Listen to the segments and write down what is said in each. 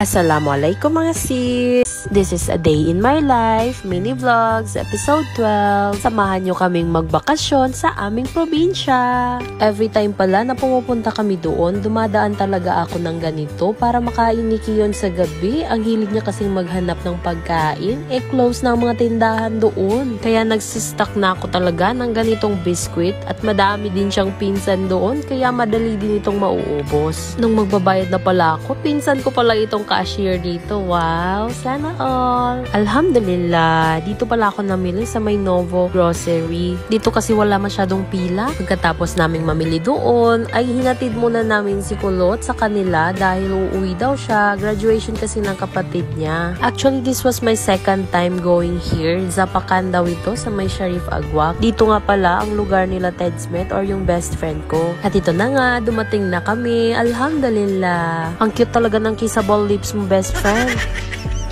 Assalamualaikum mga sis! This is a day in my life, mini vlogs, episode 12. Samahan nyo kaming magbakasyon sa aming probinsya. Every time pala na pumupunta kami doon, dumadaan talaga ako ng ganito para makain ni Kiyon sa gabi. Ang hilig niya kasing maghanap ng pagkain, close na ang mga tindahan doon. Kaya nagsistock na ako talaga ng ganitong biskwit at madami din siyang pinsan doon, kaya madali din itong mauubos. Nung magbabayad na pala ako, pinsan ko pala itong cashier dito. Wow, sana all. Alhamdulillah, dito pala ako namili sa may Novo Grocery. Dito kasi wala masyadong pila. Pagkatapos naming mamili doon, ay hinatid muna namin si Kulot sa kanila dahil uuwi daw siya. Graduation kasi ng kapatid niya. Actually, this was my second time going here. Zapakan daw ito sa may Sharif Agwak. Dito nga pala ang lugar nila Ted Smith or yung best friend ko. At ito na nga, dumating na kami. Alhamdulillah. Ang cute talaga ng kissable lips mo, best friend.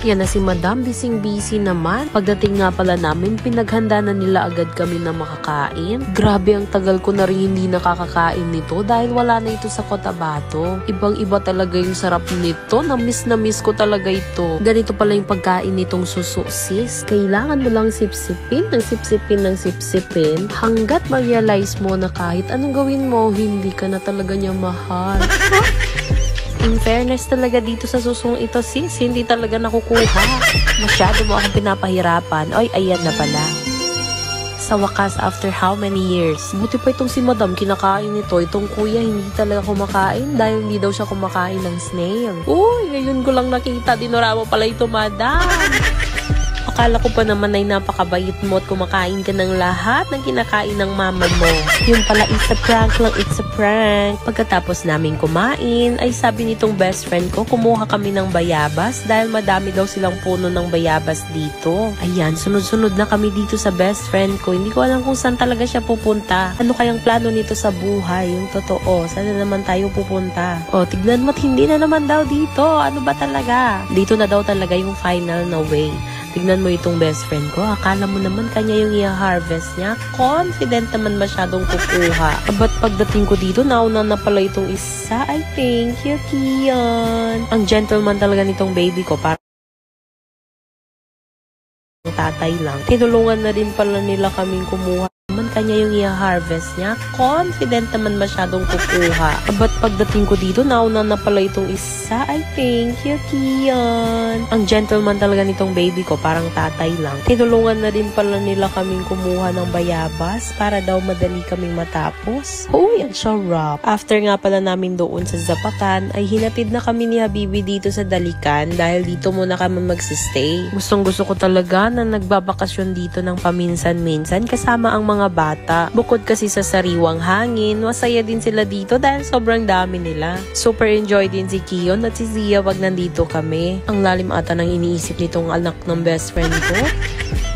Yan na si Madam, busy naman. Pagdating nga pala namin, pinaghanda na nila agad kami na makakain. Grabe, ang tagal ko na rin hindi nakakakain nito dahil wala na ito sa Cotabato. Ibang-iba talaga yung sarap nito. Na-miss ko talaga ito. Ganito pala yung pagkain nitong suso, sis. Kailangan mo lang sipsipin hanggat ma-realize mo na kahit anong gawin mo, hindi ka na talaga niya mahal. In fairness talaga dito sa susong ito, sis, hindi talaga nakukuha. Masyado mo akong pinapahirapan. Oy, ayan na pala. Sa wakas, after how many years? Buti pa itong si Madam, kinakain ito. Itong kuya, hindi talaga kumakain dahil hindi daw siya kumakain ng snail. Uy, ngayon ko lang nakita. Dinura mo pala ito, Madam. Akala ko pa naman ay napakabait mo at kumakain ka ng lahat ng kinakain ng mama mo. Yung pala, it's a prank lang, it's a prank. Pagkatapos namin kumain, ay sabi nitong best friend ko, kumuha kami ng bayabas dahil madami daw silang puno ng bayabas dito. Ayan, sunod-sunod na kami dito sa best friend ko. Hindi ko alam kung saan talaga siya pupunta. Ano kayang plano nito sa buhay? Yung totoo, saan na naman tayo pupunta? O, tignan mo't hindi na naman daw dito. Ano ba talaga? Dito na daw talaga yung final na way. Tignan mo itong best friend ko. Akala mo naman kanya yung i-harvest niya. Confident naman masyadong kukuha. Ba't pagdating ko dito, nauna na pala itong isa. I thank you, Kiyon. Ang gentleman talaga nitong baby ko. Parang tatay lang. Tinulungan na din pala nila kaming kumuha. Kanya yung i-harvest niya. Confident naman masyadong kukuha. Ba't pagdating ko dito, nauna na pala itong isa. I thank you, Kiyon. Ang gentleman talaga nitong baby ko, parang tatay lang. Tinulungan na din pala nila kaming kumuha ng bayabas para daw madali kaming matapos. Uy, ang sarap. After nga pala namin doon sa Zapakan, ay hinatid na kami ni Habibi dito sa Dalikan dahil dito muna kami magsistay. Gustong-gusto ko talaga na nagbabakasyon dito ng paminsan-minsan kasama ang mga bata. Bukod kasi sa sariwang hangin, masaya din sila dito dahil sobrang dami nila. Super enjoy din si Kiyon at si Zia wag nandito kami. Ang lalim ata ng iniisip nitong anak ng best friend ko.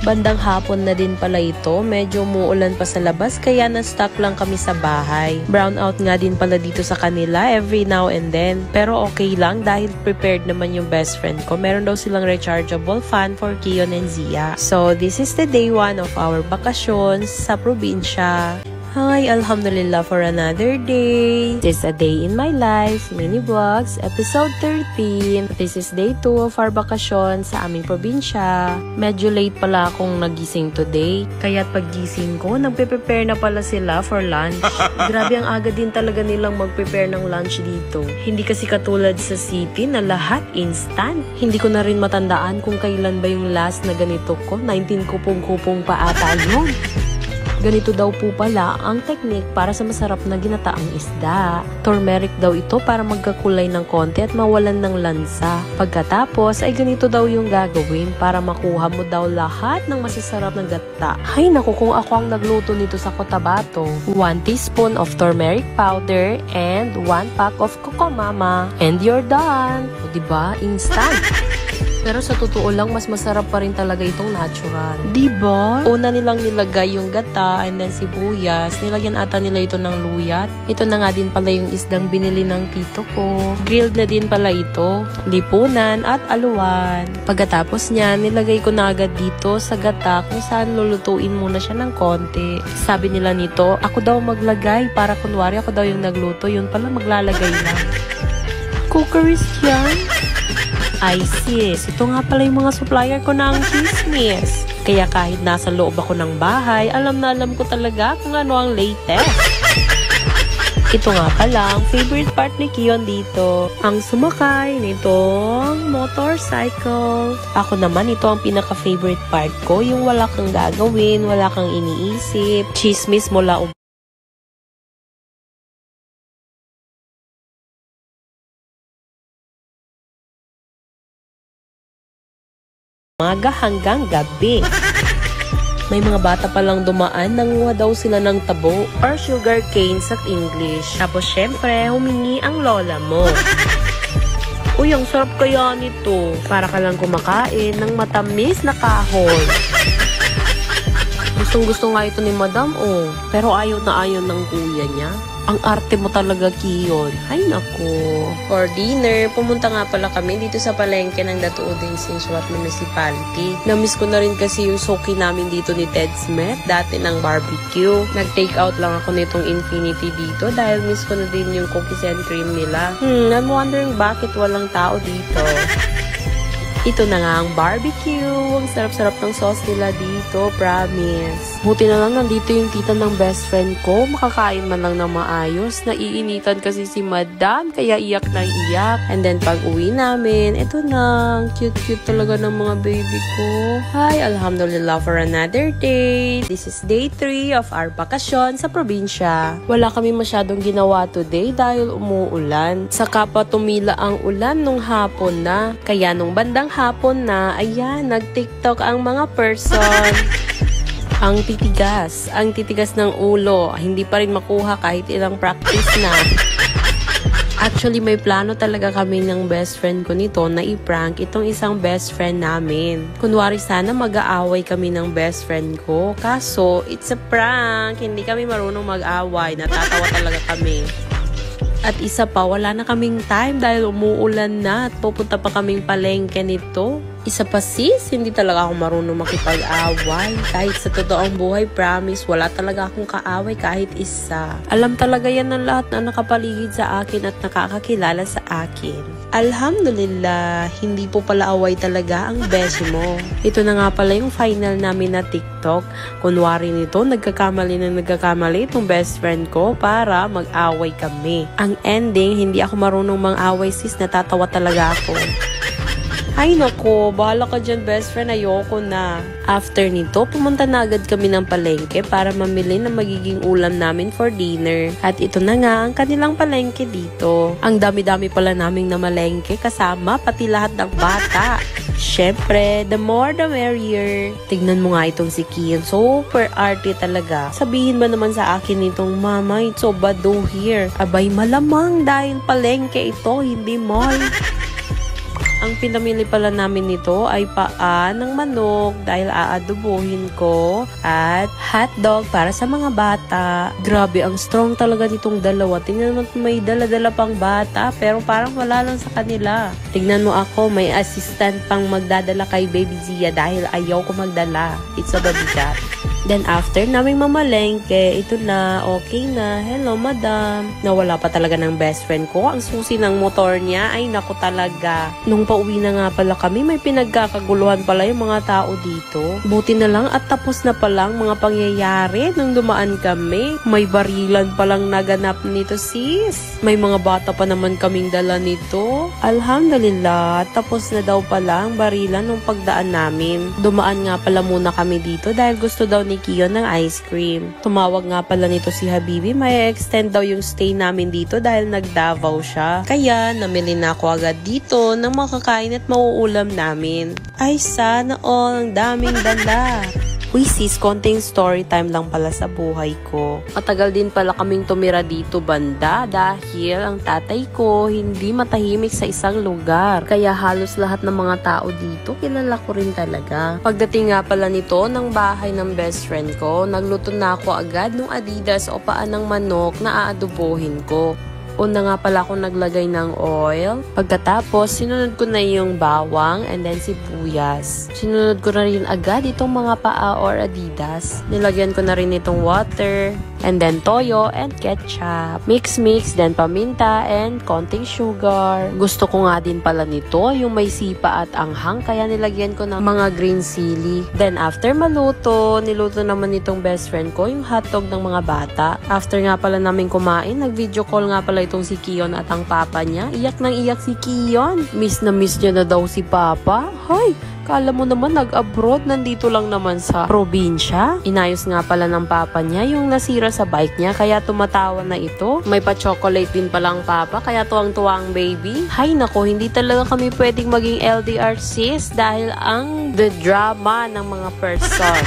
Bandang hapon na din pala ito. Medyo umuulan pa sa labas kaya na-stuck lang kami sa bahay. Brownout nga din pala dito sa kanila every now and then. Pero okay lang dahil prepared naman yung best friend ko. Meron daw silang rechargeable fan for Kiyon and Zia. So this is the day 1 of our vacations sa probinsya. Hi, alhamdulillah for another day. This is a day in my life, mini vlogs, episode 13. This is day 2 of our bakasyon sa aming probinsya. Medyo late pala akong nagising today. Kaya't paggising ko, nagpe-prepare na pala sila for lunch. Grabe, ang aga din talaga nilang mag-prepare ng lunch dito. Hindi kasi katulad sa city na lahat instant. Hindi ko na rin matandaan kung kailan ba yung last na ganito ko. 19 kupong-kupong pa ata yun. Ganito daw po pala ang technique para sa masarap na ginataang isda. Turmeric daw ito para magkakulay ng konti at mawalan ng lansa. Pagkatapos ay ganito daw yung gagawin para makuha mo daw lahat ng masasarap na gata. Hay naku, kung ako ang nagluto nito sa Cotabato. 1 teaspoon of turmeric powder and 1 pack of Cocomama. And you're done. O diba? Instant. Pero sa totoo lang, mas masarap pa rin talaga itong natural. Diba? Una nilang nilagay yung gata and then sibuyas. Nilagyan ata nila ito ng luyat. Ito na nga din pala yung isdang binili ng tito ko. Grilled na din pala ito. Lipunan at aluwan. Pagkatapos niya, nilagay ko na agad dito sa gata kung saan lulutuin muna siya ng konti. Sabi nila nito, ako daw maglagay para kunwari ako daw yung nagluto. Yun pala maglalagay lang. Cookeries yan? Ay sis, ito nga pala yung mga supplier ko ng chismis. Kaya kahit nasa loob ako ng bahay, alam na alam ko talaga kung ano ang latest. Ito nga pala ang favorite part ni Kion dito, ang sumakay nitong motorcycle. Ako naman, ito ang pinaka-favorite part ko, yung wala kang gagawin, wala kang iniisip, chismis mula umaga hanggang gabi. May mga bata palang dumaan, nanguha daw sila ng tabo or sugar cane sa English. Tapos syempre, humingi ang lola mo. Uy, ang sarap kaya nito. Para ka lang kumakain ng matamis na kahoy. Gustong-gusto nga ito ni Madam, oh. Pero ayaw na ayaw ng kuya niya. Ang arte mo talaga, Kion. Ay, nako. For dinner, pumunta nga pala kami dito sa palengke ng Datuudin Sinsuat Municipality. Namiss ko na rin kasi yung soki namin dito ni Ted Smith, dati ng barbecue. Nag-take out lang ako nitong Infinity dito dahil miss ko na din yung cookies and cream nila. I'm wondering bakit walang tao dito. Ito na nga ang barbecue. Ang sarap-sarap ng sauce nila dito, promise. Buti na lang nandito yung tita ng best friend ko. Makakain man lang ng maayos. Naiinitan kasi si Madam, kaya iyak na iyak. And then pag uwi namin, ito na. Ang cute-cute talaga ng mga baby ko. Hi, alhamdulillah for another day. This is day 3 of our bakasyon sa probinsya. Wala kami masyadong ginawa today dahil umuulan. Saka pa tumila ang ulan nung hapon na. Kaya nung bandang hapon na, ayan, nag-TikTok ang mga person. Ang titigas ng ulo. Hindi pa rin makuha kahit ilang practice na. Actually, may plano talaga kami ng best friend ko nito na i-prank itong isang best friend namin. Kunwari sana mag-aaway kami ng best friend ko. Kaso, it's a prank. Hindi kami marunong mag-away. Natatawa talaga kami. At isa pa, wala na kaming time dahil umuulan na at pupunta pa kaming palengke nito. Isa pa sis, hindi talaga ako marunong makipag-away. Kahit sa totoong buhay, promise, wala talaga akong kaaway kahit isa. Alam talaga yan ng lahat na nakapaligid sa akin at nakakakilala sa akin. Alhamdulillah, hindi po pala away talaga ang beshi mo. Ito na nga pala yung final namin na TikTok. Kunwari nito, nagkakamali itong best friend ko para mag-away kami. Ang ending, hindi ako marunong mang-away sis, natatawa talaga ako. Ay nako, bahala ka dyan best friend, ayoko na. After nito, pumunta na agad kami ng palengke para mamili ng magiging ulam namin for dinner. At ito na nga ang kanilang palengke dito. Ang dami-dami pala naming namalengke kasama pati lahat ng bata. Syempre, the more the merrier. Tignan mo nga itong si Kian, super arty talaga. Sabihin ba naman sa akin itong, Mama, it's so bado here. Abay, malamang dahil palengke ito, hindi mall. Ang pinamili pala namin nito ay paa ng manok dahil aadobohin ko at hotdog para sa mga bata. Grabe, ang strong talaga nitong dalawa. Tingnan mo, may dala-dala pang bata pero parang wala lang sa kanila. Tingnan mo ako, may assistant pang magdadala kay Baby Zia dahil ayaw ko magdala. It's a babigat. Then after naming mamalengke, ito na, okay na. Hello, madam. Nawala pa talaga ng best friend ko. Ang susi ng motor niya, ay naku talaga. Nung pauwi na nga pala kami, may pinagkakaguluhan pala yung mga tao dito. Buti na lang at tapos na palang mga pangyayari nung dumaan kami. May barilan palang naganap nito sis. May mga bata pa naman kaming dala nito. Alhamdulillah, tapos na daw pala ang barilan nung pagdaan namin. Dumaan nga pala muna kami dito dahil gusto daw ni Kion ng ice cream. Tumawag nga pala nito si Habibi, may extend daw yung stay namin dito dahil nag-Davao siya. Kaya namili na ako agad dito ng makakain at mauulam namin. Ay sana all, ang daming dala. Uy sis, konting story time lang pala sa buhay ko. Matagal din pala kaming tumira dito banda dahil ang tatay ko hindi matahimik sa isang lugar. Kaya halos lahat ng mga tao dito kilala ko rin talaga. Pagdating nga pala nito ng bahay ng best friend ko, nagluto na ako agad ng Adidas o paan ng manok na aadobohin ko. Una nga pala akong naglagay ng oil. Pagkatapos, sinunod ko na yung bawang and then sibuyas. Sinunod ko na rin agad itong mga paa or Adidas. Nilagyan ko na rin itong water. And then toyo and ketchup. Mix, then paminta and konting sugar. Gusto ko nga din pala nito, yung may sipa at anghang, kaya nilagyan ko ng mga green chili. Then after maluto, niluto naman nitong best friend ko yung hotdog ng mga bata. After nga pala namin kumain, nag-video call nga pala itong si Kion at ang papa niya. Iyak nang iyak si Kion. Miss na miss niya na daw si papa. Hoy! Kala mo naman nag-abroad, nandito lang naman sa probinsya. Inayos nga pala ng papa niya yung nasira sa bike niya, kaya tumatawa na ito. May pa-chocolate din palang papa, kaya tuwang-tuwa ang baby. Hay nako, hindi talaga kami pwedeng maging LDR sis dahil the drama ng mga person.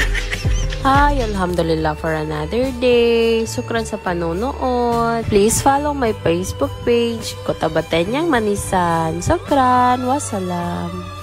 Hi, alhamdulillah for another day. Sukran sa panonood. Please follow my Facebook page, Kota Batenyang Manisan. Sukran, wassalam.